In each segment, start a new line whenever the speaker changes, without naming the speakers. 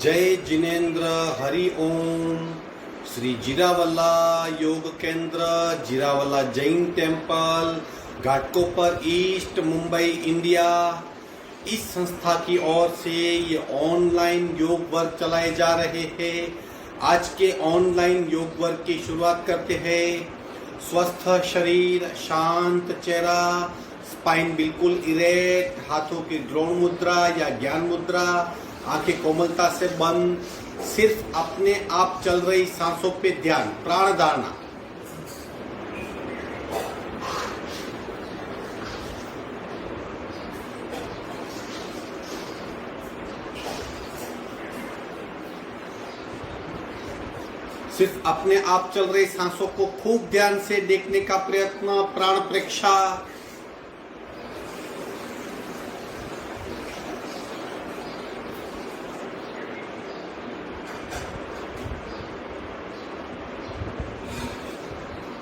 जय जिनेन्द्र हरि ओम। श्री जीरावला योग केंद्र, Jirawala Jain temple, Ghatkopar east, Mumbai, India. इस संस्था की ओर से ये ऑनलाइन योग वर्ग चलाए जा रहे हैं। आज के ऑनलाइन योग वर्ग की शुरुआत करते हैं। स्वस्थ शरीर, शांत चेहरा, स्पाइन बिल्कुल इरेक्ट, हाथों की द्रोण मुद्रा या ज्ञान मुद्रा, आंखें कोमलता से बंद, सिर्फ अपने आप चल रही सांसों पे ध्यान, प्राण धारणा। सिर्फ अपने आप चल रही सांसों को खूब ध्यान से देखने का प्रयत्न, प्राण प्रेक्षा।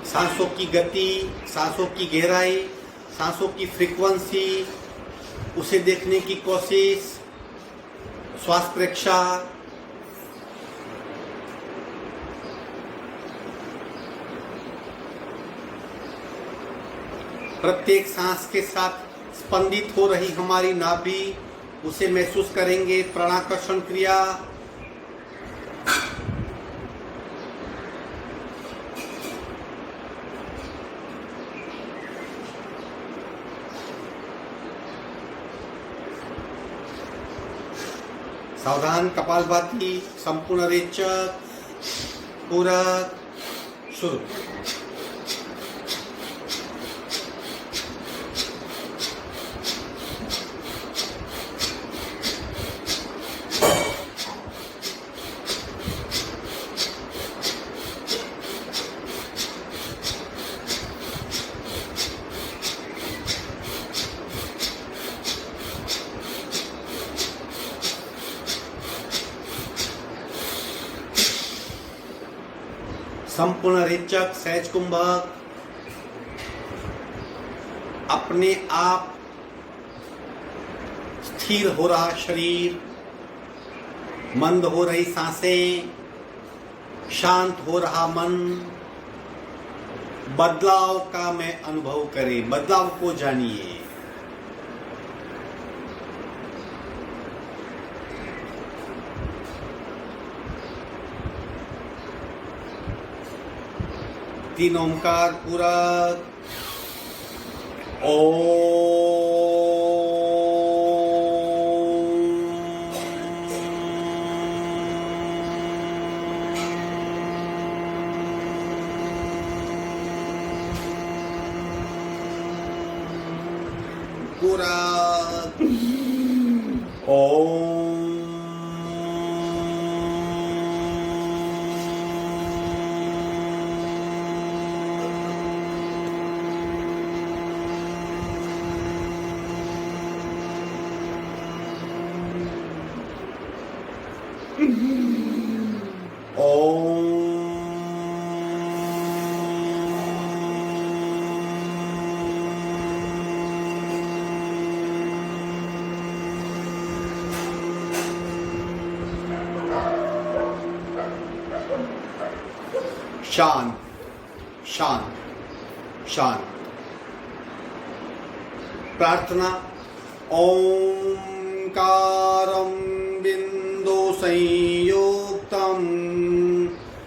सांसों की गति, सांसों की गहराई, सांसों की फ्रीक्वेंसी, उसे देखने की कोशिश, श्वास प्रेक्षा। प्रत्येक सांस के साथ स्पंदित हो रही हमारी नाभि, उसे महसूस करेंगे। प्राणाकर्षण क्रिया। सावधान, कपालभाति, संपूर्ण रेचक, पूरक, शुरू। संपूर्ण रेचक, सहज कुंभक। अपने आप स्थिर हो रहा शरीर, मंद हो रही सांसें, शांत हो रहा मन। बदलाव का मैं अनुभव करें, बदलाव को जानिए। तीन ओंकार पूरक। पूरक। ओम। शांत, शांत, शांत। प्रार्थना। ओंकारं बिंदु संयुक्तं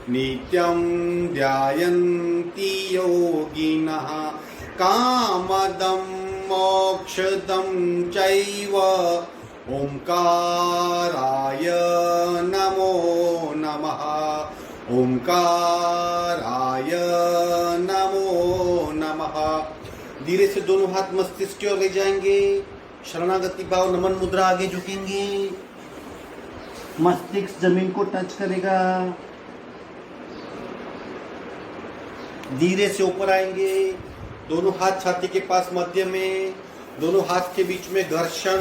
नित्यं ध्यायन्ति योगिनः कामदं मोक्षदं चैव। ओंकाराय नमो नमः। ओंकाराय नमो नमः। धीरे से दोनों हाथ मस्तिष्क की ओर ले जाएंगे। शरणागति भाव, नमन मुद्रा, आगे झुकेंगे। मस्तिष्क जमीन को टच करेगा। धीरे से ऊपर आएंगे। दोनों हाथ छाती के पास मध्य में, दोनों हाथ के बीच में घर्षण।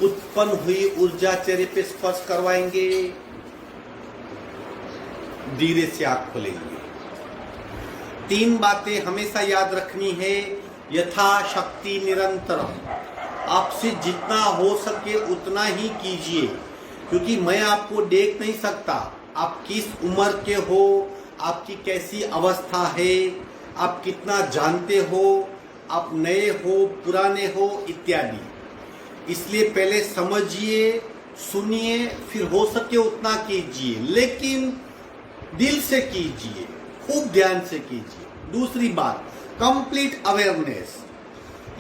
उत्पन्न हुई ऊर्जा चेहरे पे स्पर्श करवाएंगे। धीरे से आंख खोलेंगे। तीन बातें हमेशा याद रखनी है। यथाशक्ति निरंतरम। आपसे जितना हो सके उतना ही कीजिए। क्योंकि मैं आपको देख नहीं सकता आप किस उम्र के हो, आपकी कैसी अवस्था है, आप कितना जानते हो, आप नए हो, पुराने हो इत्यादि। इसलिए पहले समझिए, सुनिए, फिर हो सके उतना कीजिए, लेकिन दिल से कीजिए, खूब ध्यान से कीजिए। दूसरी बात, कंप्लीट अवेयरनेस।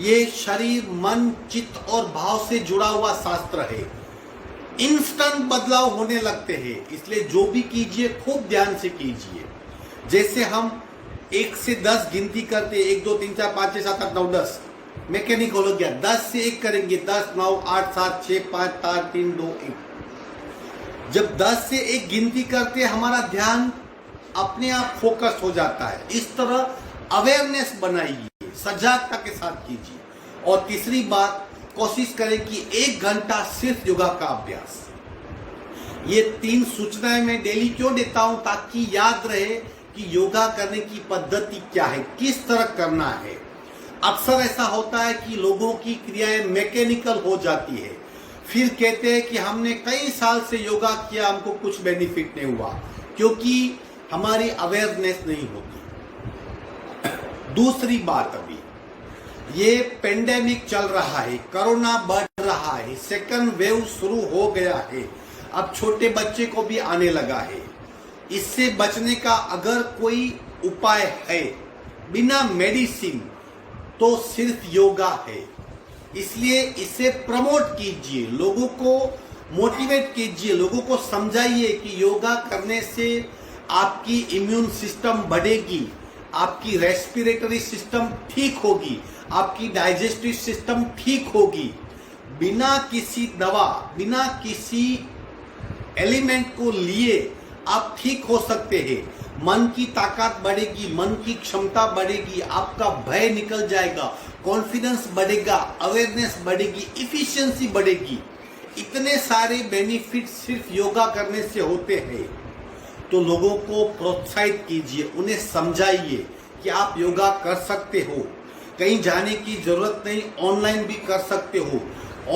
ये शरीर, मन, चित्त और भाव से जुड़ा हुआ शास्त्र है। इंस्टेंट बदलाव होने लगते हैं, इसलिए जो भी कीजिए खूब ध्यान से कीजिए। जैसे हम 1 से 10 गिनती करते, 1 2 3 4 5 6 7 8 9 10, मैकेनिक हो गया। 10 से 1 करेंगे, 10 9 8 7 6 5 4 3 2 1। जब 10 से 1 गिनती करते हमारा ध्यान अपने आप फोकस हो जाता है। इस तरह अवेयरनेस बनाइए, सजागता के साथ कीजिए। और तीसरी बात, कोशिश करें कि 1 घंटा सिर्फ योगा का अभ्यास। ये 3 सूचनाएं मैं डेली क्यों देता हूं, ताकि याद रहे कि योगा करने की पद्धति क्या है, किस तरह करना है। अक्सर ऐसा होता है कि लोगों की क्रियाएं मैकेनिकल हो जाती है, फिर कहते हैं कि हमने कई साल से योगा किया, हमको कुछ बेनिफिट नहीं हुआ, क्योंकि हमारी अवेयरनेस नहीं होती। दूसरी बात, अभी ये पेंडेमिक चल रहा है, कोरोना बढ़ रहा है, सेकंड वेव शुरू हो गया है, अब छोटे बच्चे को भी आने लगा है। इससे बचने का अगर कोई उपाय है बिना मेडिसिन, तो सिर्फ योगा है। इसलिए इसे प्रमोट कीजिए, लोगों को मोटिवेट कीजिए, लोगों को समझाइए कि योगा करने से आपकी इम्यून सिस्टम बढ़ेगी, आपकी रेस्पिरेटरी सिस्टम ठीक होगी, आपकी डाइजेस्टिव सिस्टम ठीक होगी। बिना किसी दवा, बिना किसी एलिमेंट को लिए आप ठीक हो सकते हैं। मन की ताकत बढ़ेगी, मन की क्षमता बढ़ेगी, आपका भय निकल जाएगा, कॉन्फिडेंस बढ़ेगा, अवेयरनेस बढ़ेगी, इफिशिएंसी बढ़ेगी। इतने सारे बेनिफिट सिर्फ योगा करने से होते हैं। तो लोगों को प्रोत्साहित कीजिए, उन्हें समझाइए कि आप योगा कर सकते हो, कहीं जाने की जरूरत नहीं, ऑनलाइन भी कर सकते हो।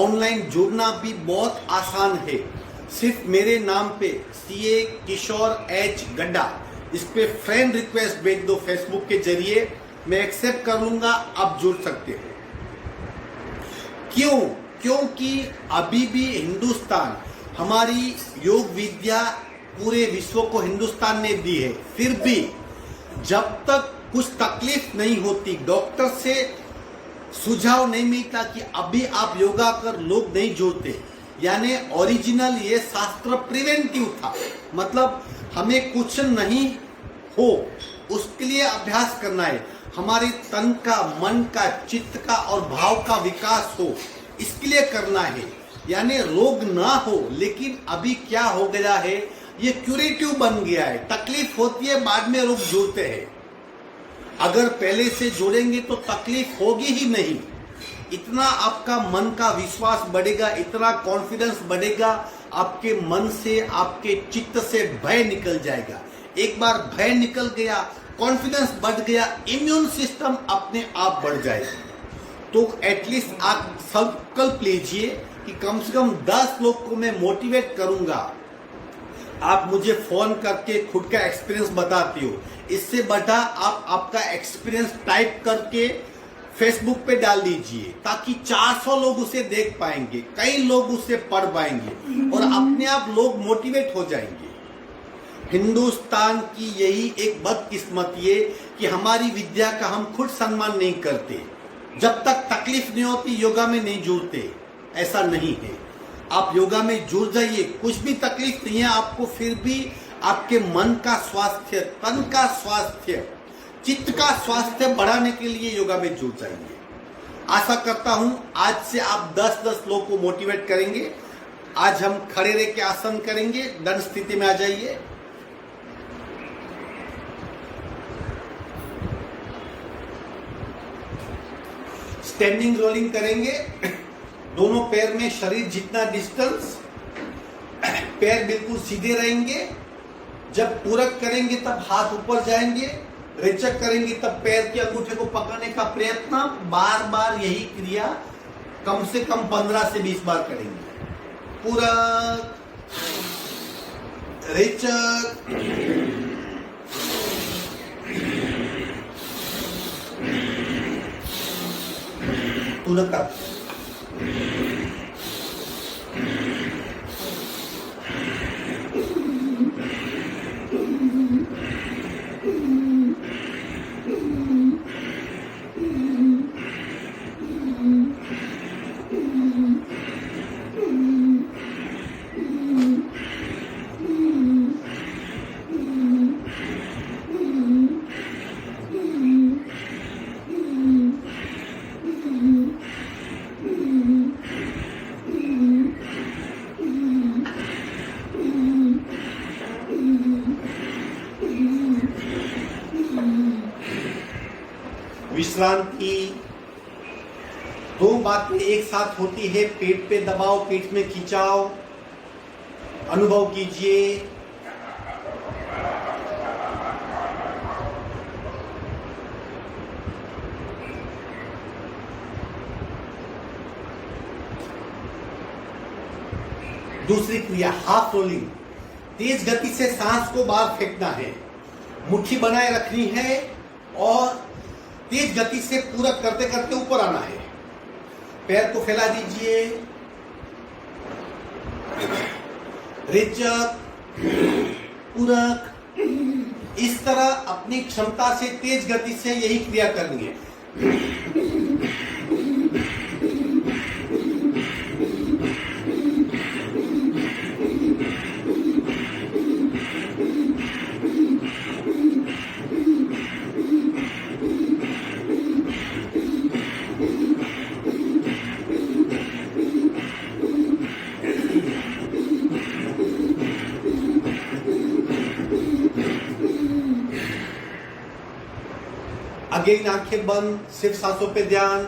ऑनलाइन जुड़ना भी बहुत आसान है। सिर्फ मेरे नाम पे CA किशोर H गड्ढा, इस पे फ्रेंड रिक्वेस्ट भेज दो फेसबुक के जरिए, मैं एक्सेप्ट कर लूंगा, आप जुड़ सकते हो। क्यों? क्योंकि अभी भी हिंदुस्तान, हमारी योग विद्या पूरे विश्व को हिंदुस्तान ने दी है, फिर भी जब तक कुछ तकलीफ नहीं होती, डॉक्टर से सुझाव नहीं मिलता कि अभी आप योगा कर, लोग नहीं जुड़ते। यानी ओरिजिनल ये शास्त्र प्रिवेंटिव था, मतलब हमें कुछ नहीं हो उसके लिए अभ्यास करना है, हमारे तन का, मन का, चित्त का और भाव का विकास हो, इसके लिए करना है। यानी रोग ना हो। लेकिन अभी क्या हो गया है, ये क्यूरेटिव बन गया है। तकलीफ होती है, बाद में लोग जुड़ते हैं। अगर पहले से जुड़ेंगे तो तकलीफ होगी ही नहीं। इतना आपका मन का विश्वास बढ़ेगा, इतना कॉन्फिडेंस बढ़ेगा, आपके मन से, आपके चित्त से भय निकल जाएगा। एक बार भय निकल गया, कॉन्फिडेंस बढ़ गया, इम्यून सिस्टम अपने आप बढ़ जाएगा। तो एटलीस्ट आप संकल्प लीजिए कि कम से कम 10 लोग को मैं मोटिवेट करूंगा। आप मुझे फोन करके खुद का एक्सपीरियंस बताती हो, इससे बढ़ा आप आपका एक्सपीरियंस टाइप करके फेसबुक पे डाल दीजिए, ताकि 400 लोग उसे देख पाएंगे, कई लोग उसे पढ़ पाएंगे और अपने आप लोग मोटिवेट हो जाएंगे। हिंदुस्तान की यही एक बदकिस्मती है कि हमारी विद्या का हम खुद सम्मान नहीं करते। जब तक तकलीफ नहीं होती योगा में नहीं जुड़ते, ऐसा नहीं है। आप योगा में जुड़ जाइए, कुछ भी तकलीफ नहीं है आपको, फिर भी आपके मन का स्वास्थ्य, तन का स्वास्थ्य, चित्त का स्वास्थ्य बढ़ाने के लिए योगा में जुड़ जाएंगे। आशा करता हूं आज से आप 10-10 लोगों को मोटिवेट करेंगे। आज हम खड़े रह के आसन करेंगे, दंड स्थिति में आ जाइए। स्टैंडिंग रोलिंग करेंगे, दोनों पैर में शरीर जितना डिस्टेंस, पैर बिल्कुल सीधे रहेंगे। जब पूरक करेंगे तब हाथ ऊपर जाएंगे, रेचक करेंगे तब पैर के अंगूठे को पकड़ने का प्रयत्न। बार बार यही क्रिया कम से कम 15 से 20 बार करेंगे। पूरक, रेचक, तुरका, विश्रांति। दो बातें एक साथ होती है, पेट पे दबाव, पेट में खिंचाव, अनुभव कीजिए। दूसरी क्रिया हाफ रोलिंग, तेज गति से सांस को बाहर फेंकना है, मुट्ठी बनाए रखनी है और तेज गति से पूरक करते करते ऊपर आना है। पैर को फैला दीजिए। रेचक, पूरक, इस तरह अपनी क्षमता से तेज गति से यही क्रिया करनी है। अगेन आंखें बंद, सिर्फ सांसों पे ध्यान।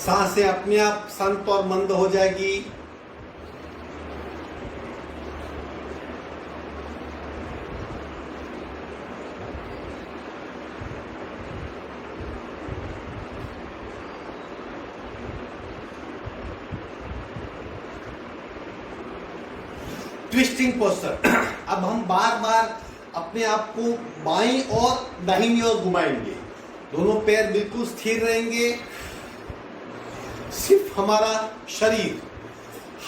सांसें अपने आप शांत और मंद हो जाएगी। Twisting posture. अब हम बार बार अपने आप को बाईं और दाहिनी ओर घुमाएंगे। दोनों पैर बिल्कुल स्थिर रहेंगे। सिर्फ हमारा शरीर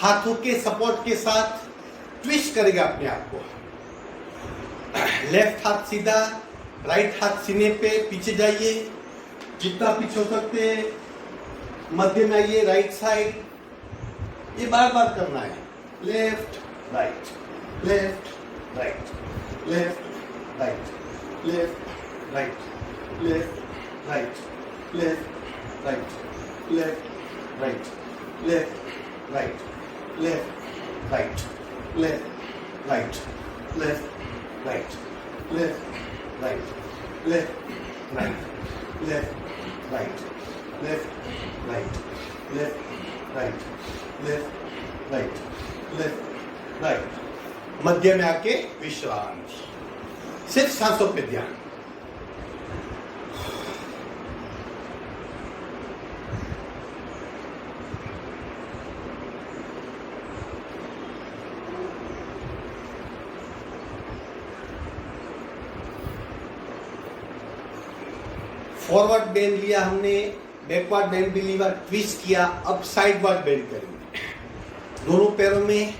हाथों के सपोर्ट के साथ ट्विस्ट करेगा अपने आप को। लेफ्ट हाथ सीधा, राइट हाथ सीने पे, पीछे जाइए जितना पीछे हो सकते हैं। मध्य में आइए, राइट साइड। ये बार बार करना है। Left right, left, right, left, right, left, right, left, right, left, right, left, right, left, right, left, right, left, right, left, right, left, right, left, right, left, right, left, right, left, right, left, right, left, right. मध्य में आके विश्रांति, सिर्फ सांसों पे ध्यान। Forward bend लिया हमने, backward bend भी लिया, ट्विस्ट किया। अब साइडवर्ड बेंड करेंगे। दोनों पैरों में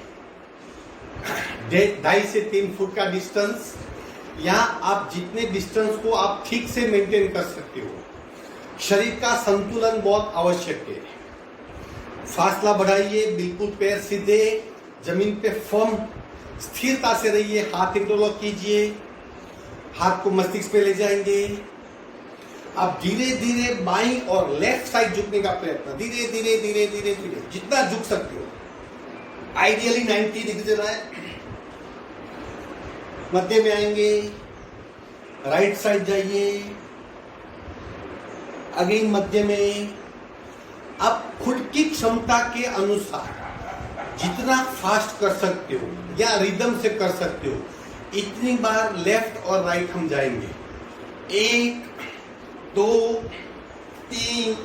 2.5 से 3 फुट का डिस्टेंस। यहाँ आप जितने डिस्टेंस को आप ठीक से मेंटेन कर सकते हो। शरीर का संतुलन बहुत आवश्यक है। फासला बढ़ाइए, बिल्कुल पैर सीधे, जमीन पे फर्म स्थिरता से रहिए। हाथ इंटरलॉक कीजिए, हाथ को मस्तिष्क पे ले जाएंगे। अब धीरे धीरे बाईं और लेफ्ट साइड झुकने का प्रयत्न, धीरे धीरे धीरे धीरे धीरे जितना झुक सकते हो। आइडियली 90 डिग्री है। मध्य में आएंगे, राइट साइड जाइए, अगेन मध्य में। अब खुद की क्षमता के अनुसार जितना फास्ट कर सकते हो या रिदम से कर सकते हो, इतनी बार लेफ्ट और राइट हम जाएंगे। 1 2 3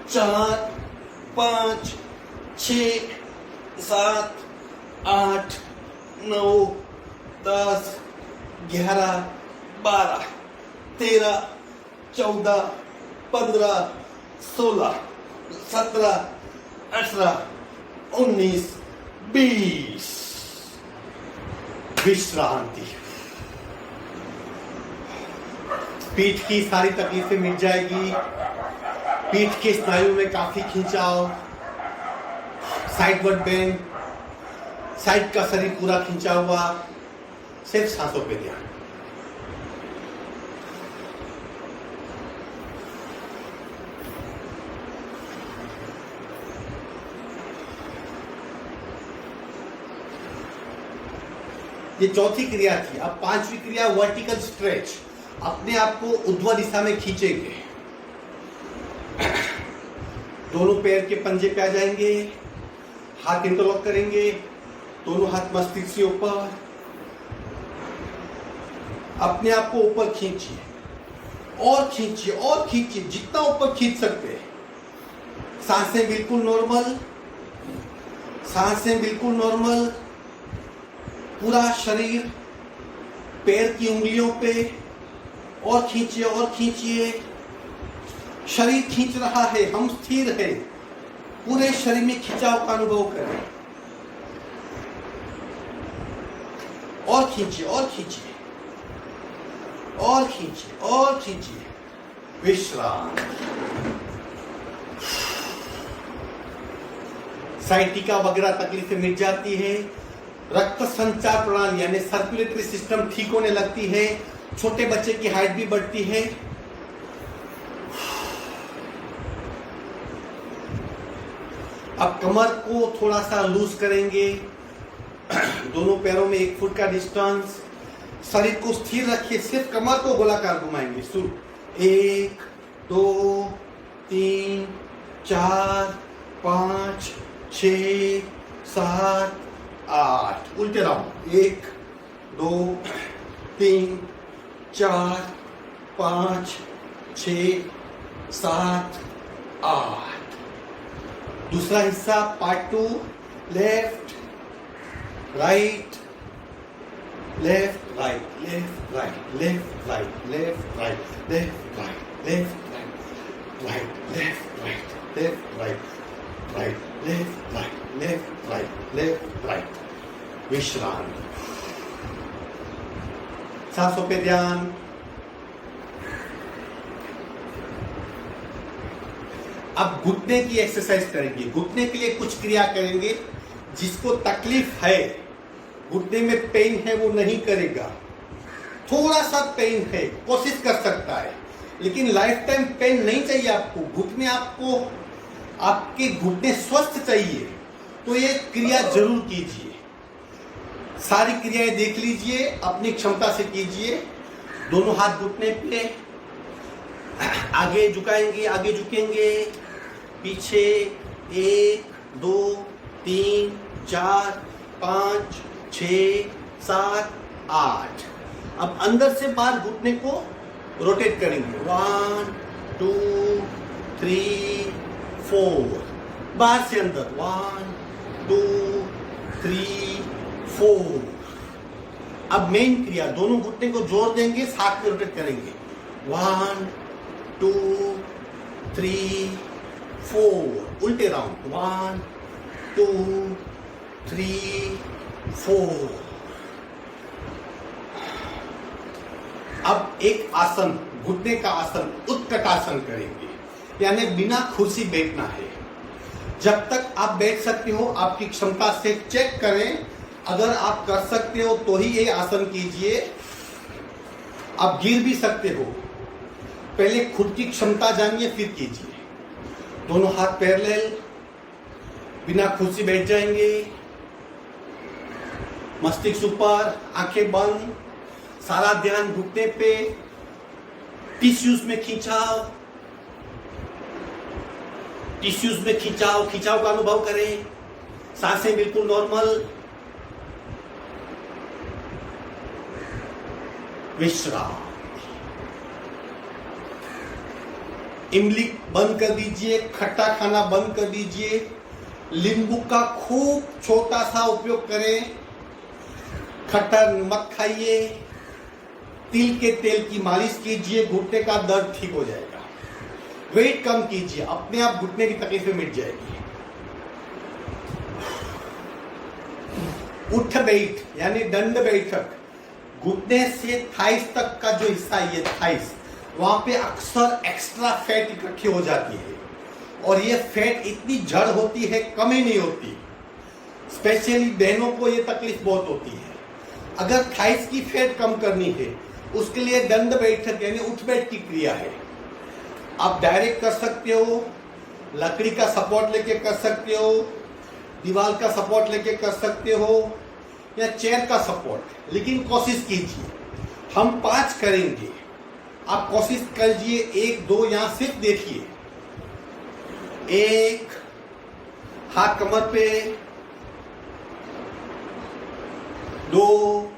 4 5 6 7 8 9 10 11 12 13 14 15 16 17 18 19 20। विश्रांति। पीठ की सारी तकलीफें मिट जाएगी। पीठ के स्नायु में काफी खिंचाव, साइडवर्ड बेंड, साइड का शरीर पूरा खिंचा हुआ। सिर्फ सांसों पे ध्यान। ये चौथी क्रिया थी। अब पांचवी क्रिया वर्टिकल स्ट्रेच। अपने आप को ऊर्ध्व दिशा में खींचेंगे। दोनों पैर के पंजे पे आ जाएंगे, हाथ इंटरलॉक करेंगे, दोनों हाथ मस्तिष्क से ऊपर। अपने आप को ऊपर खींचिए और खींचिए और खींचिए, जितना ऊपर खींच सकते हैं। सांसें बिल्कुल नॉर्मल, सांसें बिल्कुल नॉर्मल। पूरा शरीर पैर की उंगलियों पे और खींचिए और खींचिए। शरीर खींच रहा है, हम स्थिर है। पूरे शरीर में खिंचाव का अनुभव करें और खींचिए और खींचिए और खींचिए और खींचिए। विश्राम। साइटिका वगैरह तकलीफें मिट जाती है। रक्त संचार प्रणाली यानी सर्कुलेटरी सिस्टम ठीक होने लगती है। छोटे बच्चे की हाइट भी बढ़ती है। अब कमर को थोड़ा सा लूज करेंगे। दोनों पैरों में 1 फुट का डिस्टेंस। शरीर को स्थिर रखिए, सिर्फ कमर को गोलाकार घुमाएंगे। शुरू। 1 2 3 4 5 6 7 8। उल्टे राउंड। 1 2 3 4 5 6 7 8। दूसरा हिस्सा part 2। Left right left right left right left right left right left right left right right left right left right right left right left right left right. विश्राम। सांसों पे ध्यान। अब घुटने की एक्सरसाइज करेंगे। घुटने के लिए कुछ क्रिया करेंगे। जिसको तकलीफ है, घुटने में पेन है, वो नहीं करेगा। थोड़ा सा पेन है, कोशिश कर सकता है, लेकिन लाइफ टाइम पेन नहीं चाहिए आपको। घुटने आपको, आपके घुटने स्वस्थ चाहिए, तो ये क्रिया जरूर कीजिए। सारी क्रियाएं देख लीजिए, अपनी क्षमता से कीजिए। दोनों हाथ घुटने पे, आगे झुकाएंगे, आगे झुकेंगे, पीछे। 1 2 3 4 5 6 7 8। अब अंदर से बाहर घुटने को रोटेट करेंगे। 1 2 3 4। बाहर से अंदर। 1 2 3 4। अब मेन क्रिया, दोनों घुटने को जोड़ देंगे, साथ में रोटेट करेंगे। 1 2 3 4। उल्टे राउंड। 1 2 3 4। अब एक आसन, घुटने का आसन, उत्कटासन करेंगे, यानी बिना कुर्सी बैठना है। जब तक आप बैठ सकते हो, आपकी क्षमता से चेक करें। अगर आप कर सकते हो तो ही ये आसन कीजिए। आप गिर भी सकते हो, पहले खुद की क्षमता जानिए फिर कीजिए। दोनों हाथ पैरेलल, बिना कुर्सी बैठ जाएंगे। मस्तिष्क ऊपर, आंखें बंद, सारा ध्यान घुटने पे। टिश्यूज में खिंचाव, टिश्यूज में खिंचाव, खिंचाव का अनुभव करें। सांसें बिल्कुल नॉर्मल। विश्राम। इमली बंद कर दीजिए, खट्टा खाना बंद कर दीजिए, नींबू का खूब छोटा सा उपयोग करें, खट्टा मत खाइए, तिल के तेल की मालिश कीजिए, घुटने का दर्द ठीक हो जाएगा। वेट कम कीजिए, अपने आप घुटने की तकलीफें मिट जाएगी। उठ बैठ यानी दंड बैठक, घुटने से थाइस तक का जो हिस्सा है, थाइस, वहां पे अक्सर एक्स्ट्रा फैट इकट्ठी हो जाती है और ये फैट इतनी जड़ होती है, कम ही नहीं होती। स्पेशली बहनों को ये तकलीफ बहुत होती है। अगर थाइस की फैट कम करनी है, उसके लिए दंड बैठक यानी उठ बैठ की क्रिया है। आप डायरेक्ट कर सकते हो, लकड़ी का सपोर्ट लेके कर सकते हो, दीवार का सपोर्ट लेके कर सकते हो, या चेयर का सपोर्ट, लेकिन कोशिश कीजिए। हम 5 करेंगे, आप कोशिश कीजिए 1 2 यहां सिर्फ देखिए। 1, हाथ कमर पे, 2,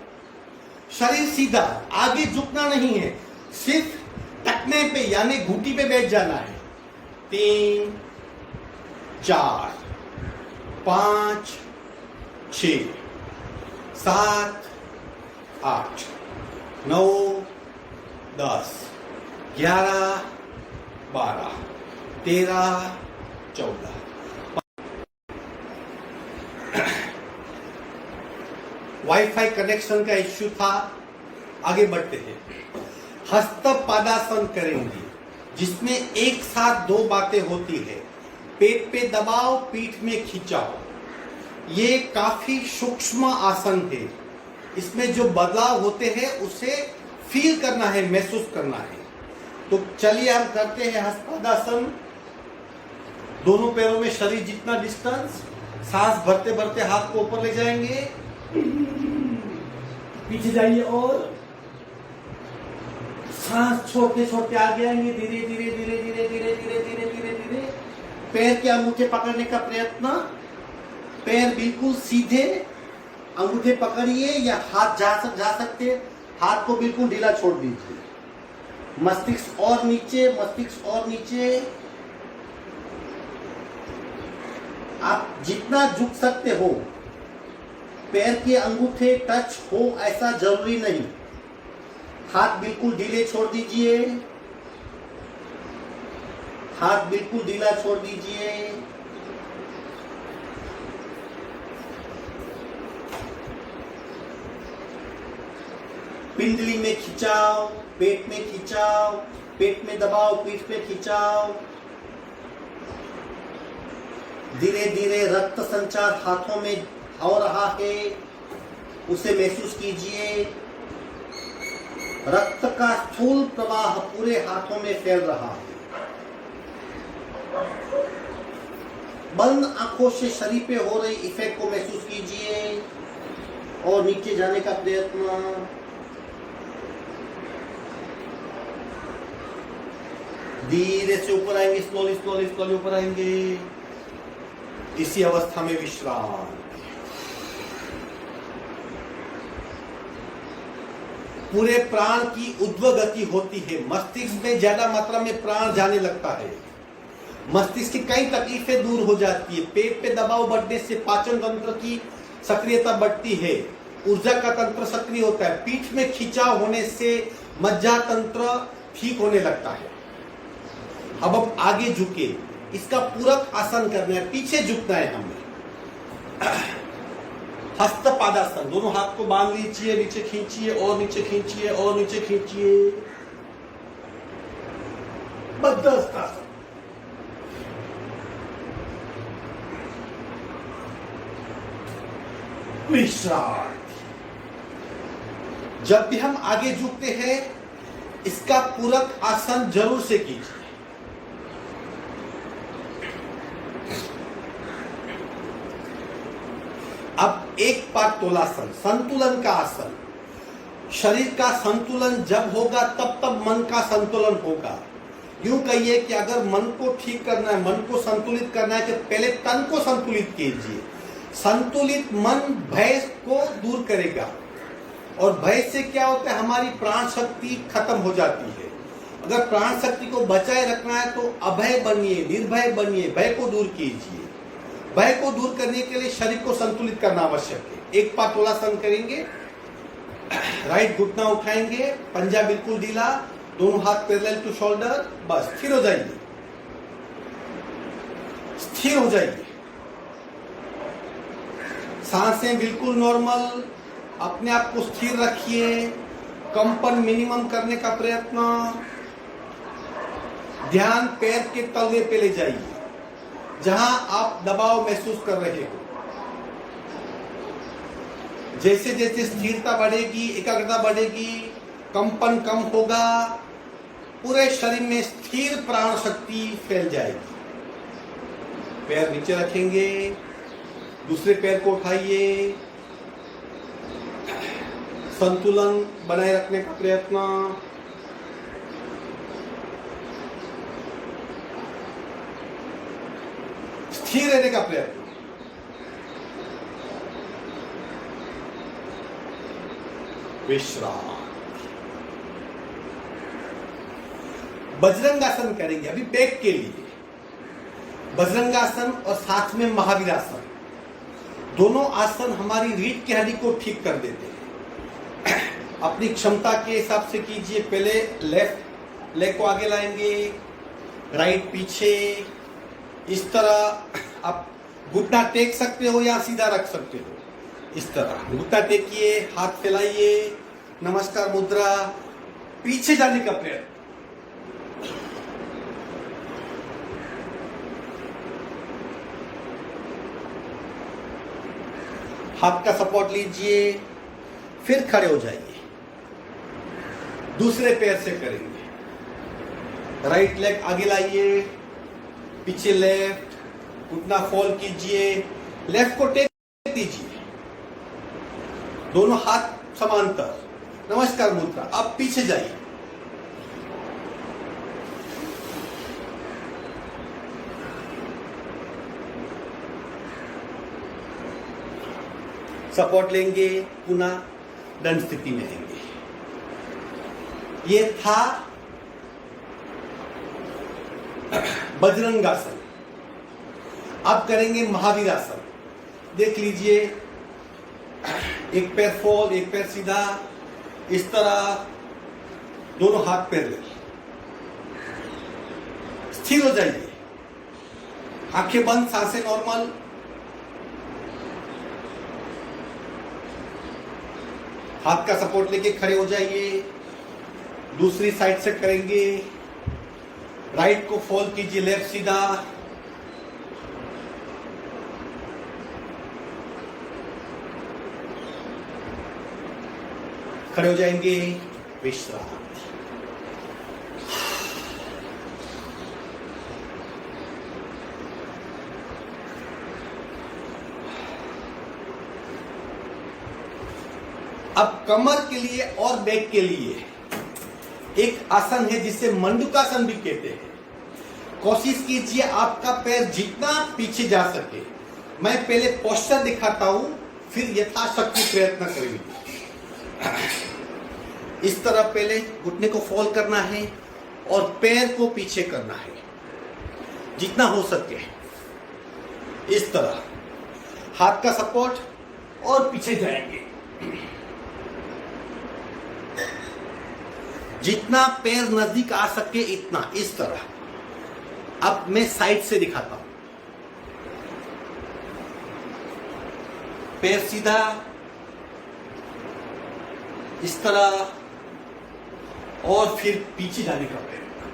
शरीर सीधा, आगे झुकना नहीं है, सिर्फ टकने पे यानी घुटी पे बैठ जाना है। 3, 4, 5, 6, 7, 8, 9, 10, 11, 12, 13, 14। वाईफाई कनेक्शन का इश्यू था, आगे बढ़ते हैं। हस्तपादासन करेंगे, जिसमें एक साथ 2 बातें होती है, पेट पे दबाव, पीठ में खिंचाव। ये काफी सूक्ष्म आसन है, इसमें जो बदलाव होते हैं उसे फील करना है, महसूस करना है। तो चलिए हम करते हैं हस्तपादासन। दोनों पैरों में शरीर जितना डिस्टेंस, सांस भरते भरते हाथ को ऊपर ले जाएंगे, पीछे जाइए और सांस छोड़ते छोड़ते आगे आएंगे, धीरे धीरे धीरे धीरे धीरे धीरे धीरे धीरे धीरे। पैर के अंगूठे पकड़ने का प्रयत्न, पैर बिल्कुल सीधे, अंगूठे पकड़िए या हाथ जा सकते, हाथ को बिल्कुल ढीला छोड़ दीजिए। मस्तिष्क और नीचे, मस्तिष्क और नीचे। आप जितना झुक सकते हो, पैर के अंगूठे टच हो ऐसा जरूरी नहीं, हाथ बिल्कुल ढीले छोड़ दीजिए, हाथ बिल्कुल ढीला छोड़ दीजिए। पिंडली में खिंचाव, पेट में खिंचाव, पेट में दबाव, पीठ में खिंचाव। धीरे धीरे रक्त संचार हाथों में हो रहा है, उसे महसूस कीजिए। रक्त का स्थूल प्रवाह पूरे हाथों में फैल रहा है। बंद आंखों से शरीर पे हो रही इफेक्ट को महसूस कीजिए और नीचे जाने का प्रयत्न। धीरे से ऊपर आएंगे, स्लोली स्लोली स्लोली ऊपर आएंगे। इसी अवस्था में विश्राम। पूरे प्राण की ऊर्ध्व गति होती है, मस्तिष्क में ज्यादा मात्रा में प्राण जाने लगता है, मस्तिष्क की कई तकलीफें दूर हो जाती है। पेट पे दबाव बढ़ने से पाचन तंत्र की सक्रियता बढ़ती है, ऊर्जा का तंत्र सक्रिय होता है। पीठ में खिंचाव होने से मज्जा तंत्र ठीक होने लगता है। अब हम आगे झुके, इसका पूरक आसन करना है, पीछे झुकना है हमें। हस्तपादासन, दोनों हाथ को बांध लीजिए, नीचे खींचिए और नीचे खींचिए और नीचे खींचिए। बद्धहस्तासन। विश्राम। जब भी हम आगे झुकते हैं, इसका पूरक आसन जरूर से कीजिए। अब एक पाद तोलासन, संतुलन का आसन। शरीर का संतुलन जब होगा तब तब मन का संतुलन होगा। यूं कहिए कि अगर मन को ठीक करना है, मन को संतुलित करना है, तो पहले तन को संतुलित कीजिए। संतुलित मन भय को दूर करेगा। और भय से क्या होता है, हमारी प्राण शक्ति खत्म हो जाती है। अगर प्राण शक्ति को बचाए रखना है तो अभय बनिए, निर्भय बनिए, भय को दूर कीजिए। भय को दूर करने के लिए शरीर को संतुलित करना आवश्यक है। एक पातोलासन करेंगे, राइट घुटना उठाएंगे, पंजा बिल्कुल ढीला, दोनों हाथ पैरेलल टू शोल्डर, बस स्थिर हो जाइए, स्थिर हो जाइए। सांसें बिल्कुल नॉर्मल, अपने आप को स्थिर रखिए, कंपन मिनिमम करने का प्रयत्न। ध्यान पैर के तलवे पे ले जाइए, जहां आप दबाव महसूस कर रहे हो। जैसे जैसे स्थिरता बढ़ेगी, एकाग्रता बढ़ेगी, कंपन कम होगा, पूरे शरीर में स्थिर प्राण शक्ति फैल जाएगी। पैर नीचे रखेंगे, दूसरे पैर को उठाइए, संतुलन बनाए रखने का प्रयत्न। स्थिर रहने का प्रयत्न। विश्राम। बजरंगासन करेंगे अभी बैक के लिए। बजरंगासन और साथ में महावीरासन, दोनों आसन हमारी रीढ़ की हड्डी को ठीक कर देते हैं। अपनी क्षमता के हिसाब से कीजिए। पहले लेफ्ट लेग को आगे लाएंगे, राइट पीछे, इस तरह। आप घुटना टेक सकते हो या सीधा रख सकते हो, इस तरह घुटना टेकिए, हाथ फैलाइए, नमस्कार मुद्रा, पीछे जाने का प्रयत्न। हाथ का सपोर्ट लीजिए, फिर खड़े हो जाइए। दूसरे पैर से करेंगे। राइट लेग आगे लाइए, पीछे लेफ्ट, घुटना फॉल कीजिए, लेफ्ट को टेक दीजिए, दोनों हाथ समांतर, नमस्कार मुद्रा। अब पीछे जाइए, सपोर्ट लेंगे, पुनः दंड स्थिति में आएंगे। ये था बजरंगासन। अब करेंगे महावीरासन। देख लीजिए, एक पैर फॉल, एक पैर सीधा, इस तरह, दोनों हाथ पैरेलल। स्थिर हो जाइए, आंखें बंद, सांसें नॉर्मल। हाथ का सपोर्ट लेके खड़े हो जाइए। दूसरी साइड से करेंगे। राइट को फॉल कीजिए, लेफ्ट सीधा, खड़े हो जाएंगे। विश्राम। अब कमर के लिए और बैक के लिए एक आसन है जिसे मंडूकासन भी कहते हैं। कोशिश कीजिए आपका पैर जितना पीछे जा सके। मैं पहले पोस्चर दिखाता हूं, फिर यथाशक्ति प्रयत्न करेंगे। इस तरह पहले घुटने को फॉल करना है और पैर को पीछे करना है जितना हो सके। इस तरह हाथ का सपोर्ट और पीछे जाएंगे। जितना पैर नजदीक आ सके इतना, इस तरह। अब मैं साइड से दिखाता हूं। पैर सीधा, इस तरह, और फिर पीछे जाने का प्रयत्न।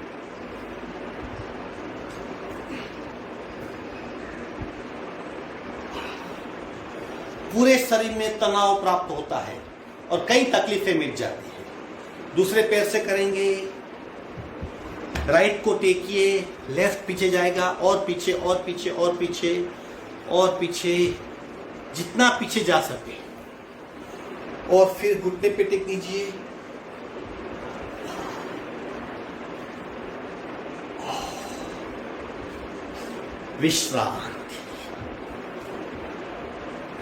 पूरे शरीर में तनाव प्राप्त होता है और कई तकलीफें मिट जाती है। दूसरे पैर से करेंगे। राइट को टेकिए, लेफ्ट पीछे जाएगा, और पीछे और पीछे और पीछे और पीछे, जितना पीछे जा सके। और फिर घुटने पे टेक दीजिए। विश्राम।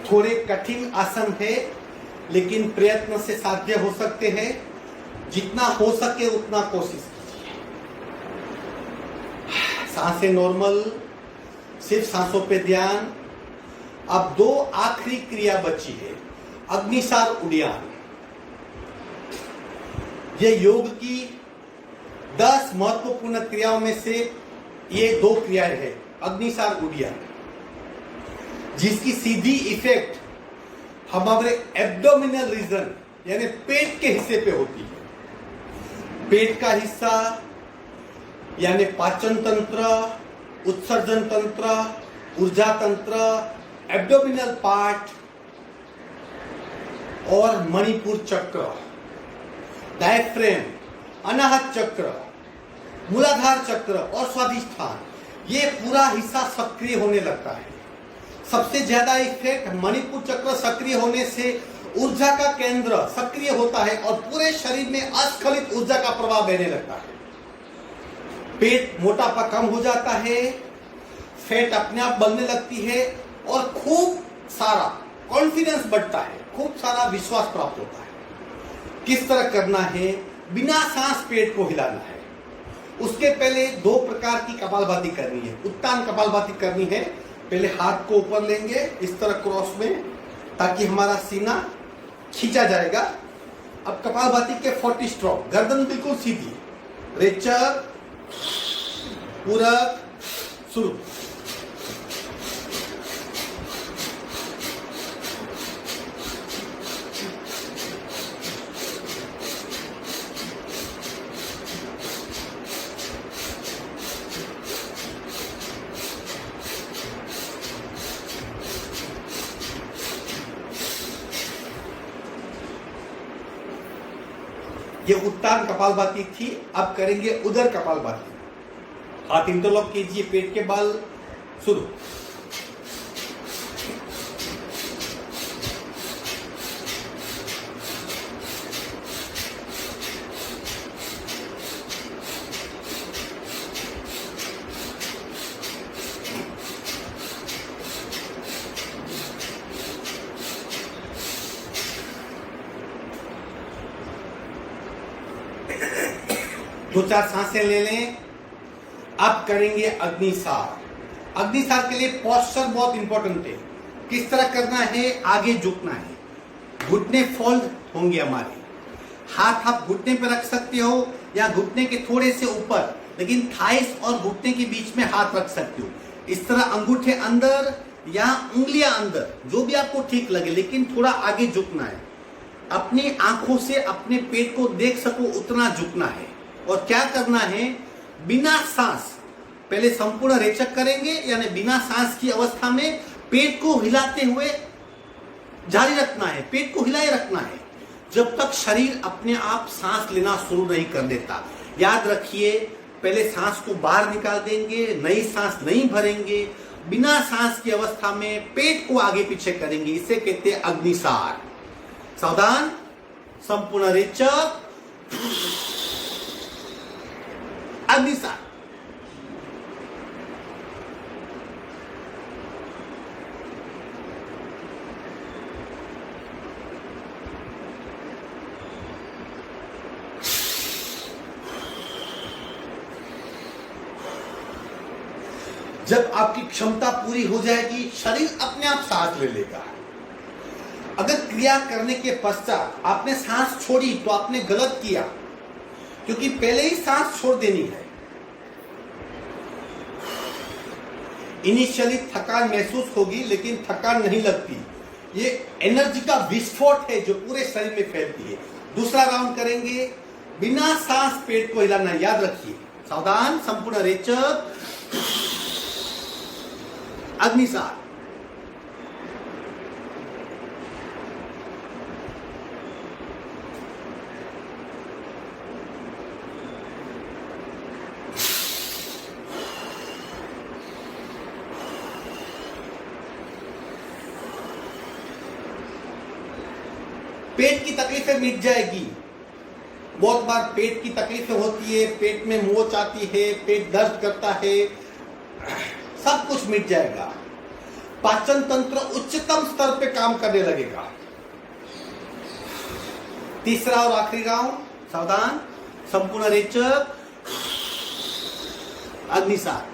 थोड़े कठिन आसन है, लेकिन प्रयत्न से साध्य हो सकते हैं। जितना हो सके उतना कोशिश कीजिए। सांसें नॉर्मल, सिर्फ सांसों पे ध्यान। अब 2 आखिरी क्रिया बची है, अग्निसार उड्डयन। ये योग की 10 महत्वपूर्ण क्रियाओं में से ये 2 क्रियाएं हैं, अग्निसार उड्डयन, जिसकी सीधी इफेक्ट हमारे एब्डोमिनल रीजन यानी पेट के हिस्से पे होती है। पेट का हिस्सा यानी पाचन तंत्र, उत्सर्जन तंत्र, ऊर्जा तंत्र, एब्डोमिनल पार्ट और मणिपुर चक्र, डायफ्रेम, अनाहत चक्र, मूलाधार चक्र और स्वादिष्ठान, ये पूरा हिस्सा सक्रिय होने लगता है। सबसे ज्यादा इफेक्ट मणिपुर चक्र सक्रिय होने से ऊर्जा का केंद्र सक्रिय होता है और पूरे शरीर में अस्खलित ऊर्जा का प्रभाव बहने लगता है। पेट मोटापा कम हो जाता है, फैट अपने आप बढ़ने लगती है और खूब सारा कॉन्फिडेंस बढ़ता है, खूब सारा विश्वास प्राप्त होता है। किस तरह करना है? बिना सांस पेट को हिलाना है। उसके पहले 2 प्रकार की कपालभाति करनी है। उत्तान कपालभाति करनी है। पहले हाथ को ऊपर लेंगे इस तरह क्रॉस में, ताकि हमारा सीना खींचा जाएगा। अब कपालभाति के 40 स्ट्रोक, गर्दन बिल्कुल सीधी, रेचक, पूरक, शुरू। ये उत्तान कपालभाति थी। अब करेंगे उदर कपालभाति। हाथ इंटरलॉक कीजिए, पेट के बल, शुरू। दो चार सांसें ले लें। अब करेंगे अग्निसार। अग्निसार के लिए पोस्चर बहुत इंपॉर्टेंट है। किस तरह करना है? आगे झुकना है, घुटने फोल्ड होंगे हमारे। हाथ आप घुटने पे रख सकते हो या घुटने के थोड़े से ऊपर, लेकिन थाइस और घुटने के बीच में हाथ रख सकते हो। इस तरह अंगूठे अंदर या उंगलियां अंदर, जो भी आपको ठीक लगे, लेकिन थोड़ा आगे झुकना है। अपनी आंखों से अपने पेट को देख सको उतना झुकना है। और क्या करना है? बिना सांस, पहले संपूर्ण रेचक करेंगे, यानी बिना सांस की अवस्था में पेट को हिलाते हुए जारी रखना है, पेट को हिलाए रखना है जब तक शरीर अपने आप सांस लेना शुरू नहीं कर देता। याद रखिए, पहले सांस को बाहर निकाल देंगे, नई सांस नहीं भरेंगे, बिना सांस की अवस्था में पेट को आगे पीछे करेंगे। इसे कहते हैं अग्निसार। सावधान, संपूर्ण रेचक, अग्निसार। जब आपकी क्षमता पूरी हो जाएगी, शरीर अपने आप सांस ले लेगा। अगर क्रिया करने के पश्चात आपने सांस छोड़ी तो आपने गलत किया, क्योंकि पहले ही सांस छोड़ देनी है। इनिशियली थकान महसूस होगी, लेकिन थकान नहीं लगती। ये एनर्जी का विस्फोट है जो पूरे शरीर में फैलती है। दूसरा राउंड करेंगे, बिना सांस पेट को हिलाना। याद रखिए, सावधान, संपूर्ण रेचक, अग्निसार। पेट की तकलीफें मिट जाएगी। बहुत बार पेट की तकलीफें होती है, पेट में मोच आती है, पेट दर्द करता है, सब कुछ मिट जाएगा। पाचन तंत्र उच्चतम स्तर पे काम करने लगेगा। तीसरा और आखिरी राउंड, सावधान, संपूर्ण रेचक, अग्निसार।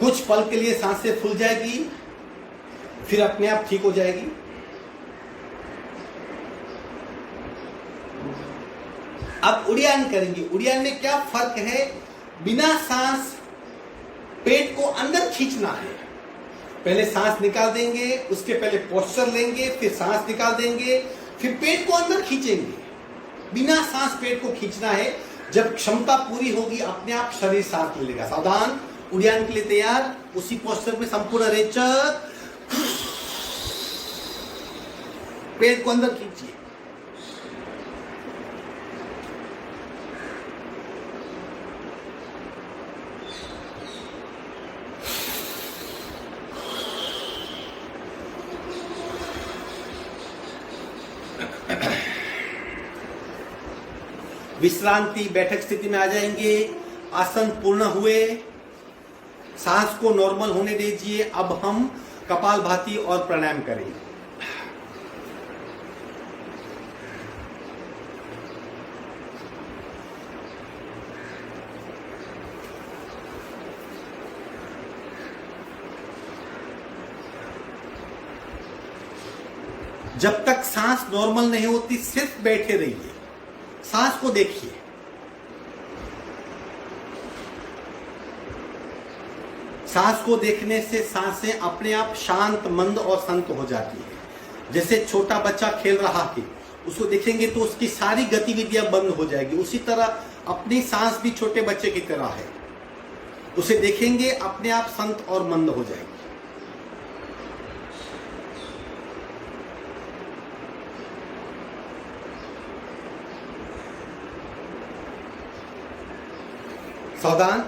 कुछ पल के लिए सांसें फूल जाएगी, फिर अपने आप ठीक हो जाएगी। अब उड़ियान करेंगे। उड़ियान में क्या फर्क है? बिना सांस पेट को अंदर खींचना है। पहले सांस निकाल देंगे, उसके पहले पोस्चर लेंगे, फिर सांस निकाल देंगे, फिर पेट को अंदर खींचेंगे। बिना सांस पेट को खींचना है। जब क्षमता पूरी होगी अपने आप शरीर सांस ले लेगा। सावधान, उड़ियान के लिए तैयार। उसी पोस्चर में संपूर्ण रेचक, पेट को अंदर खींचिए। विश्रांति, बैठक स्थिति में आ जाएंगे। आसन पूर्ण हुए, सांस को नॉर्मल होने दीजिए। अब हम कपालभाति और प्राणायाम करेंगे। जब तक सांस नॉर्मल नहीं होती सिर्फ बैठे रहिए, सांस को देखिए। सांस को देखने से सांसें अपने आप शांत, मंद और संत हो जाती है। जैसे छोटा बच्चा खेल रहा है, उसको देखेंगे तो उसकी सारी गतिविधियां बंद हो जाएगी। उसी तरह अपनी सांस भी छोटे बच्चे की तरह है, उसे देखेंगे अपने आप संत और मंद हो जाएगी। सावधान,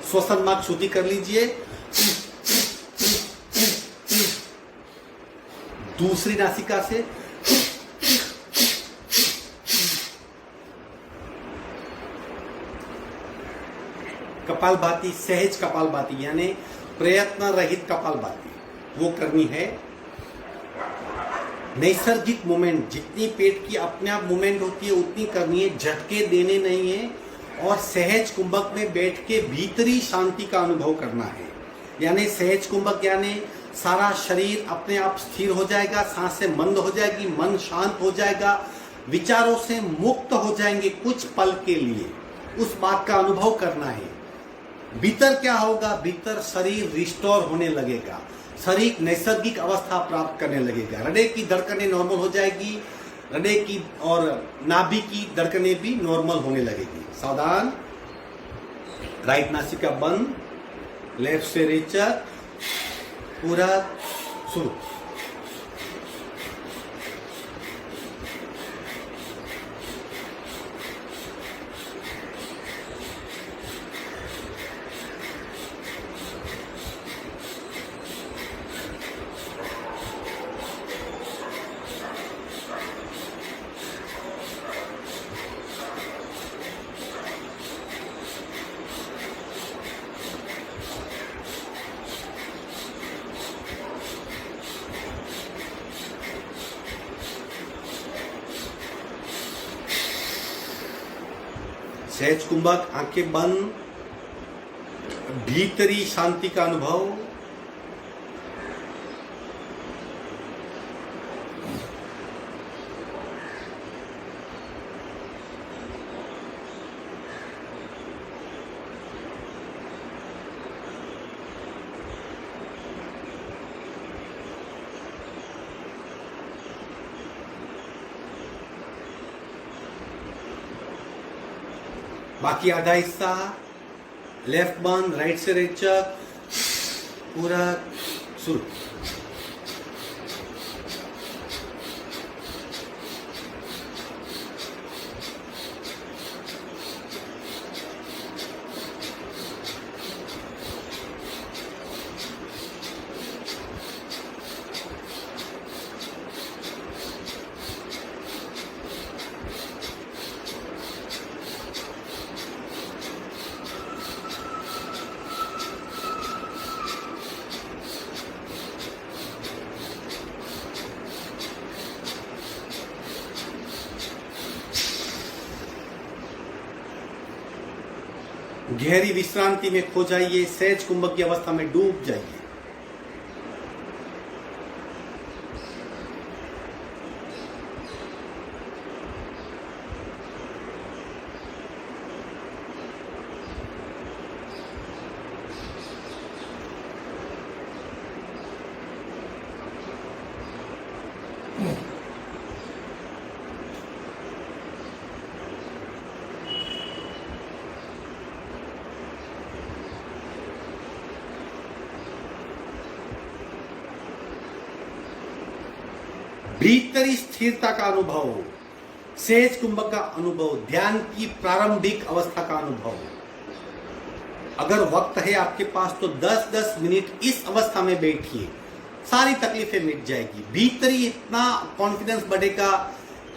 श्वसन मार्ग शुद्धि कर लीजिए। दूसरी नासिका से कपालभाति, सहज कपालभाति यानी प्रयत्न रहित कपालभाति, वो करनी है। नैसर्गिक मूवमेंट, जितनी पेट की अपने आप मूवमेंट होती है उतनी करनी है, झटके देने नहीं है। और सहज कुंभक में बैठ के भीतरी शांति का अनुभव करना है। यानी सहज कुंभक यानी सारा शरीर अपने आप स्थिर हो जाएगा, सांसें मंद हो जाएगी, मन शांत हो जाएगा, विचारों से मुक्त हो जाएंगे कुछ पल के लिए। उस बात का अनुभव करना है। भीतर क्या होगा? भीतर शरीर रिस्टोर होने लगेगा, शरीर नैसर्गिक अवस्था प्राप्त करने लगेगा। हृदय की धड़कनें नॉर्मल हो जाएगी, हृदय की और नाभि की धड़कनें भी नॉर्मल होने लगेगी। सावधान, राइट नासिका बंद, लेफ्ट से रेचक, पूरा शुरू। सहज कुंभक, आंखें बंद, भीतरी शांति का अनुभव। बाकी आधा हिस्सा, लेफ्ट बंद, राइट से रेचक, पूरा शुरू। गहरी विश्रांति में खो जाइए, सहज कुंभक की अवस्था में डूब जाइए। भीतरी स्थिरता का अनुभव, सहज कुंभक का अनुभव, ध्यान की प्रारंभिक अवस्था का अनुभव। अगर वक्त है आपके पास तो 10-10 मिनट इस अवस्था में बैठिए, सारी तकलीफें मिट जाएगी। भीतरी इतना कॉन्फिडेंस बढ़ेगा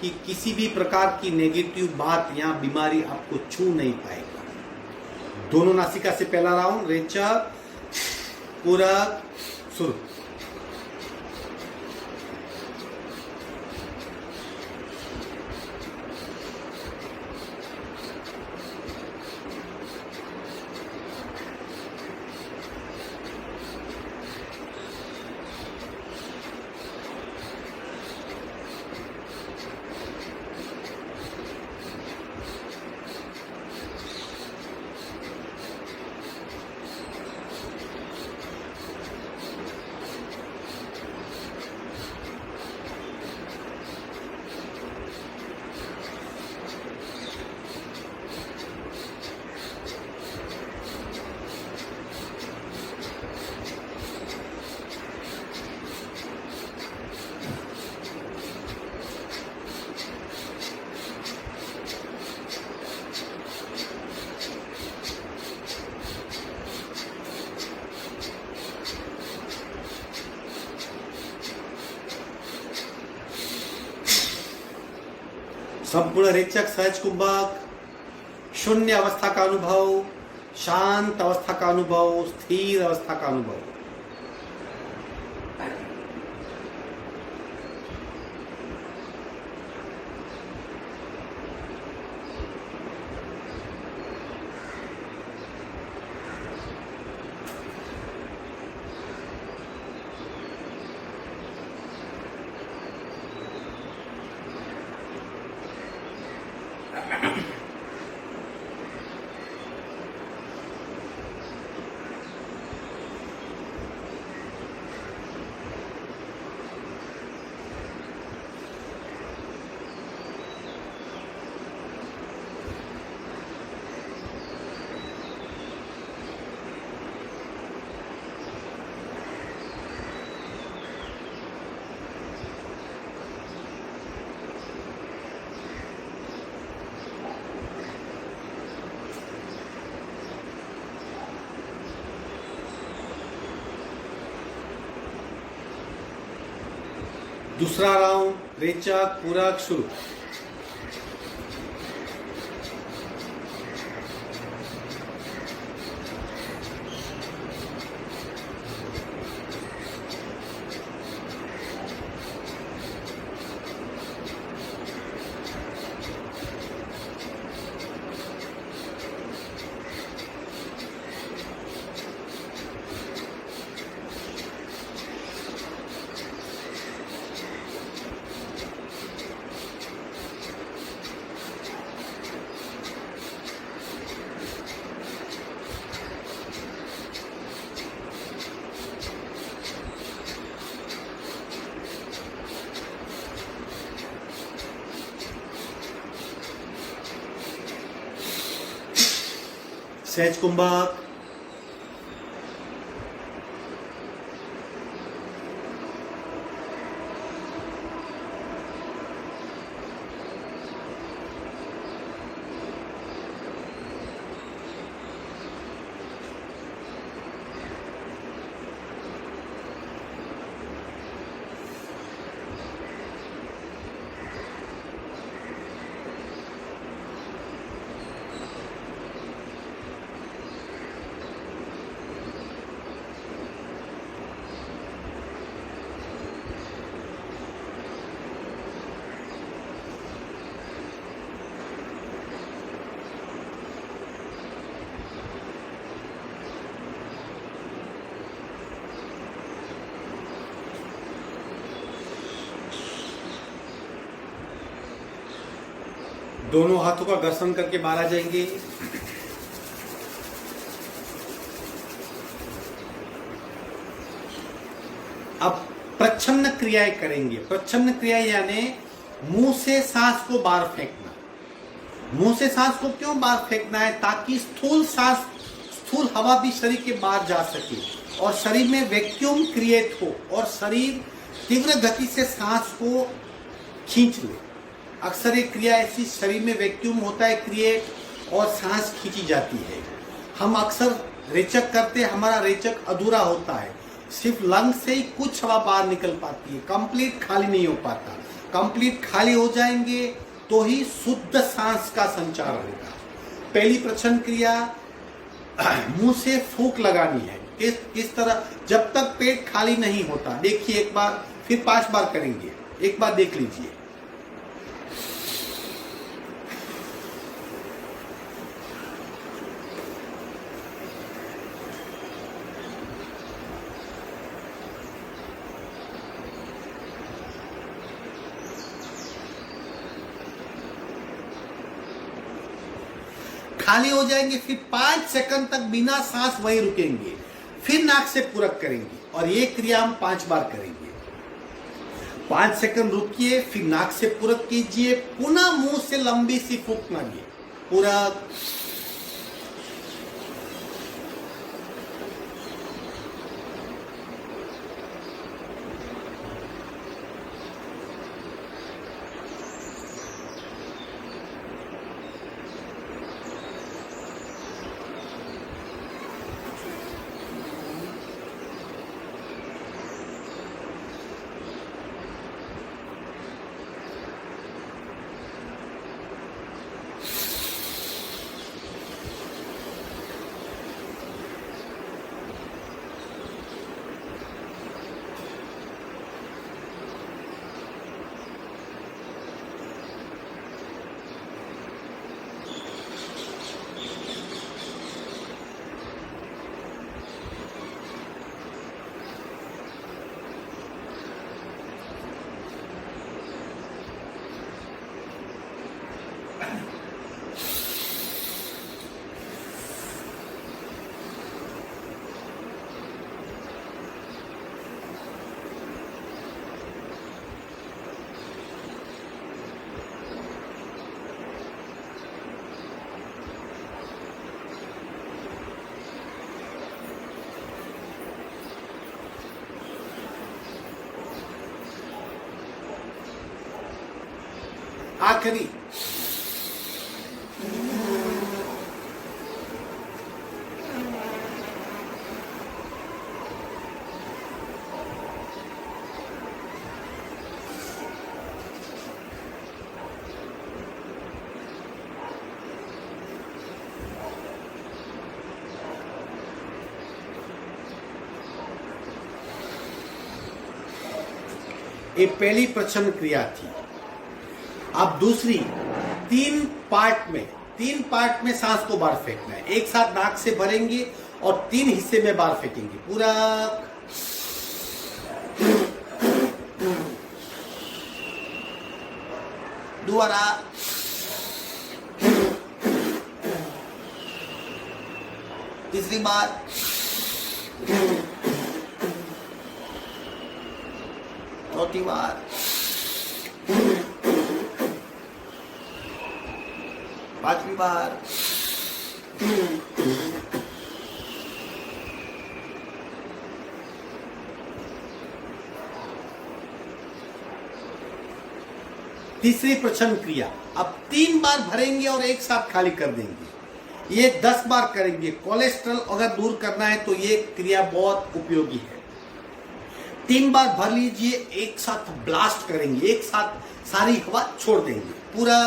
कि किसी भी प्रकार की नेगेटिव बात या बीमारी आपको छू नहीं पाएगा। दोनों नासिका से पहला राउंड, रेचक, पूरक, शुरू। संपूर्ण रेचक, सहज कुंभक, शून्य अवस्था का अनुभव, शांत अवस्था का अनुभव, स्थिर अवस्था का अनुभव। दूसरा राउंड, रेचक, पूरक, शुरू। सहज कुंभक, दोनों हाथों का घर्षण करके बाहर आ जाएंगे। अब प्रच्छन्न क्रियाएं करेंगे। प्रच्छन्न क्रिया यानी मुंह से सांस को बाहर फेंकना। मुंह से सांस को क्यों बाहर फेंकना है? ताकि स्थूल सांस, स्थूल हवा भी शरीर के बाहर जा सके और शरीर में वैक्यूम क्रिएट हो और शरीर तीव्र गति से सांस को खींच ले। अक्सर ये क्रिया ऐसी, शरीर में वैक्यूम होता है क्रिएट और सांस खींची जाती है। हम अक्सर रेचक करते, हमारा रेचक अधूरा होता है, सिर्फ लंग से ही कुछ हवा बाहर निकल पाती है, कंप्लीट खाली नहीं हो पाता। कंप्लीट खाली हो जाएंगे तो ही शुद्ध सांस का संचार होगा। पहली प्रच्छन्न क्रिया मुंह से फूंक लगानी है। किस तरह? जब तक पेट खाली नहीं होता। देखिए एक बार, फिर 5 बार करेंगे। एक बार देख लीजिए। खाली हो जाएंगे, फिर 5 सेकंड तक बिना सांस वहीं रुकेंगे, फिर नाक से पूरक करेंगे और ये क्रिया हम 5 बार करेंगे। 5 सेकंड रुकिए, फिर नाक से पूरक कीजिए, पुनः मुंह से लंबी सी फूंक मारिए। पूरक, आखिरी। ये पहली प्रच्छन्न क्रिया थी। अब दूसरी, 3 पार्ट में सांस को बाहर फेंकना है। एक साथ नाक से भरेंगे और 3 हिस्से में बाहर फेंकेंगे। पूरा दोबारा, तीसरी बार, चौथी बार, 5वीं बार। तीसरी प्रच्छन्न क्रिया। अब 3 बार भरेंगे और एक साथ खाली कर देंगे। ये 10 बार करेंगे। कोलेस्ट्रॉल अगर दूर करना है तो ये क्रिया बहुत उपयोगी है। 3 बार भर लीजिए, एक साथ ब्लास्ट करेंगे, एक साथ सारी हवा छोड़ देंगे। पूरा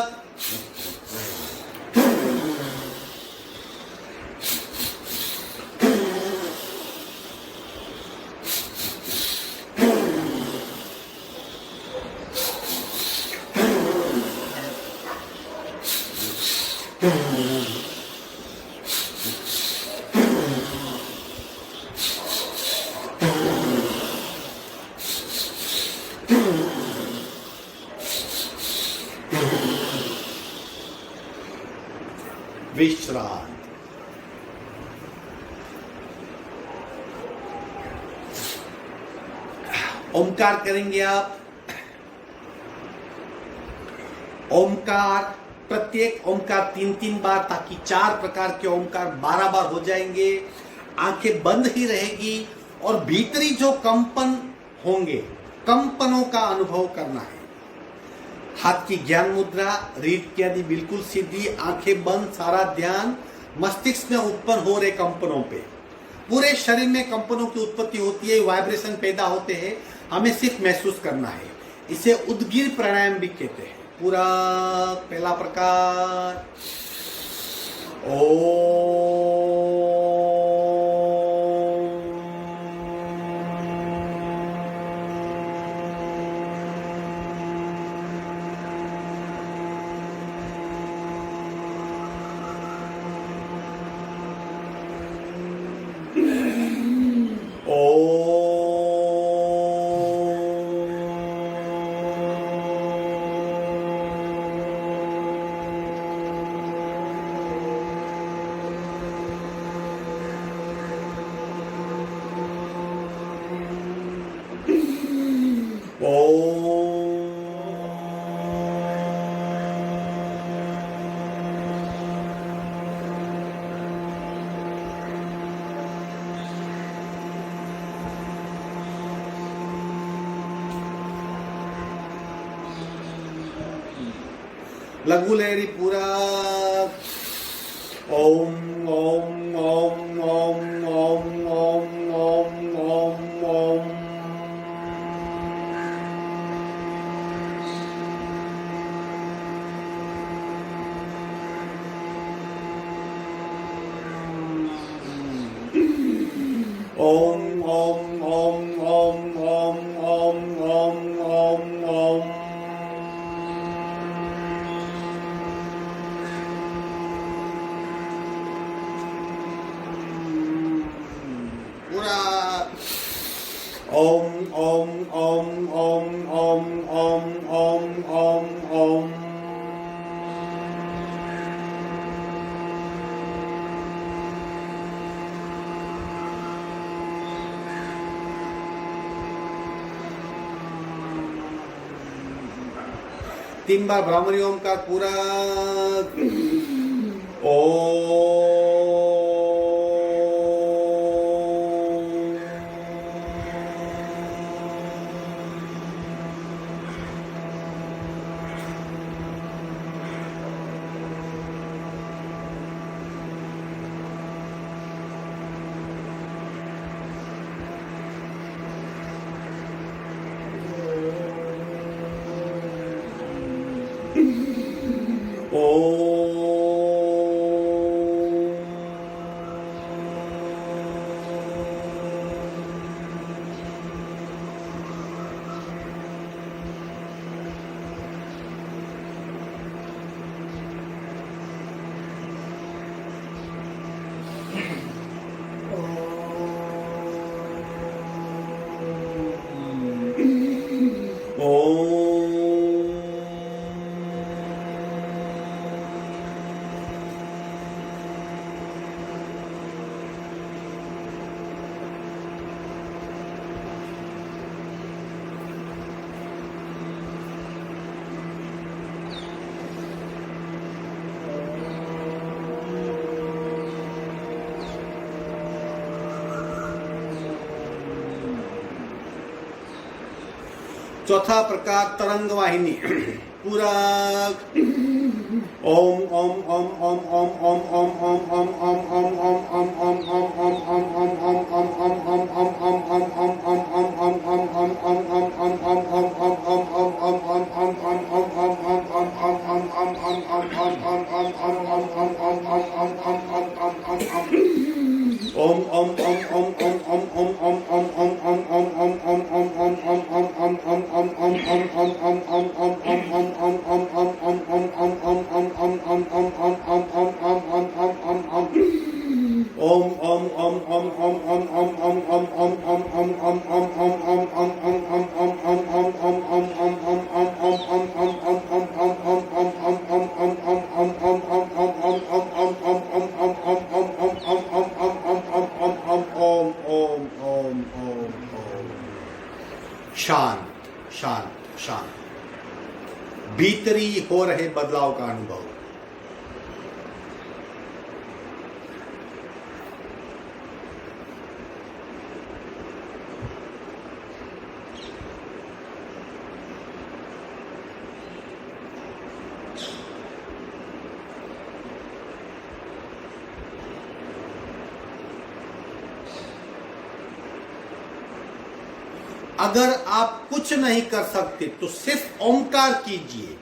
विश्रांत। ओमकार करेंगे आप। ओमकार, प्रत्येक ओमकार 3-3 बार, ताकि 4 प्रकार के ओमकार 12 बार हो जाएंगे। आंखें बंद ही रहेगी और भीतरी जो कंपन होंगे, कंपनों का अनुभव करना है। हाथ की ज्ञान मुद्रा, रीढ़ की हड्डी बिल्कुल सीधी, आंखें बंद, सारा ध्यान मस्तिष्क में उत्पन्न हो रहे कंपनों पे। पूरे शरीर में कंपनों की उत्पत्ति होती है, वाइब्रेशन पैदा होते हैं, हमें सिर्फ महसूस करना है। इसे उद्गीर प्राणायाम भी कहते हैं। पूरा पहला प्रकार, लघु लहरी पूरा ओम ओम ओम ओम ओम ओम ओम ओम ओम। ओम ओम ओम ओम ओम ओम ओम ओम ओम। ओम ओम ओम ओम ओम ओम ओम ओम ओम। तीन बार ब्राह्मणी ओम का पूरा ओम। चौथा प्रकार तरंग वाहिनी पूरा ओम ओम ओम ओम ओम ओम ओम ओम ओम ओम ओम ओम ओम ओम शांत शांत, भीतरी हो रहे बदलाव का अनुभव। अगर आप कुछ नहीं कर सकते तो सिर्फ ओमकार कीजिए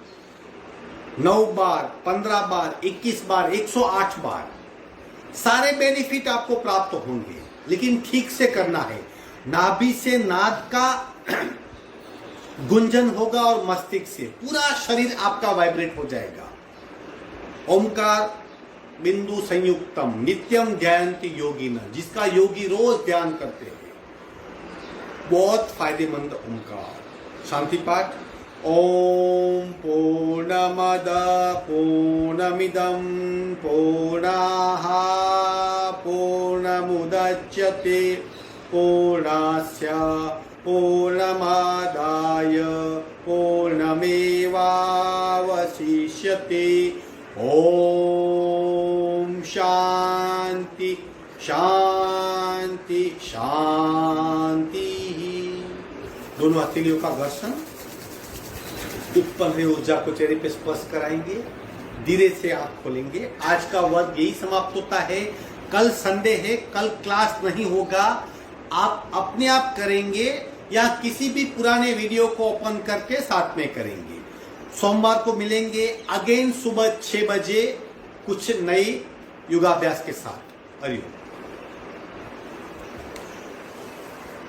9 बार, 15 बार, 21 बार, 108 बार, सारे बेनिफिट आपको प्राप्त होंगे। लेकिन ठीक से करना है। नाभि से नाद का गुंजन होगा और मस्तिष्क से पूरा शरीर आपका वाइब्रेट हो जाएगा। ओमकार बिंदु संयुक्तम नित्यम ध्यायन्ति योगिनः, जिसका योगी रोज ध्यान करते हैं, बहुत फायदेमंद ओमकार। शांति पाठ। ओम पूर्णमद पूर्णमिदं पूर्णाः पूर्णमुदच्यते पूर्णस्य पूर्णमादाय पूर्णमेवावशिष्यते। ओम शांति शांति शांति। दोनों हथेलियों का घर्षण उत्पन्न हुई ऊर्जा को चेहरे पे स्पर्श कराएंगे। धीरे से आंख खोलेंगे। आज का वर्ग यही समाप्त होता है। कल संडे है, कल क्लास नहीं होगा। आप अपने आप करेंगे या किसी भी पुराने वीडियो को ओपन करके साथ में करेंगे। सोमवार को मिलेंगे अगेन सुबह 6 बजे कुछ नई योगाभ्यास के साथ। हरिओम।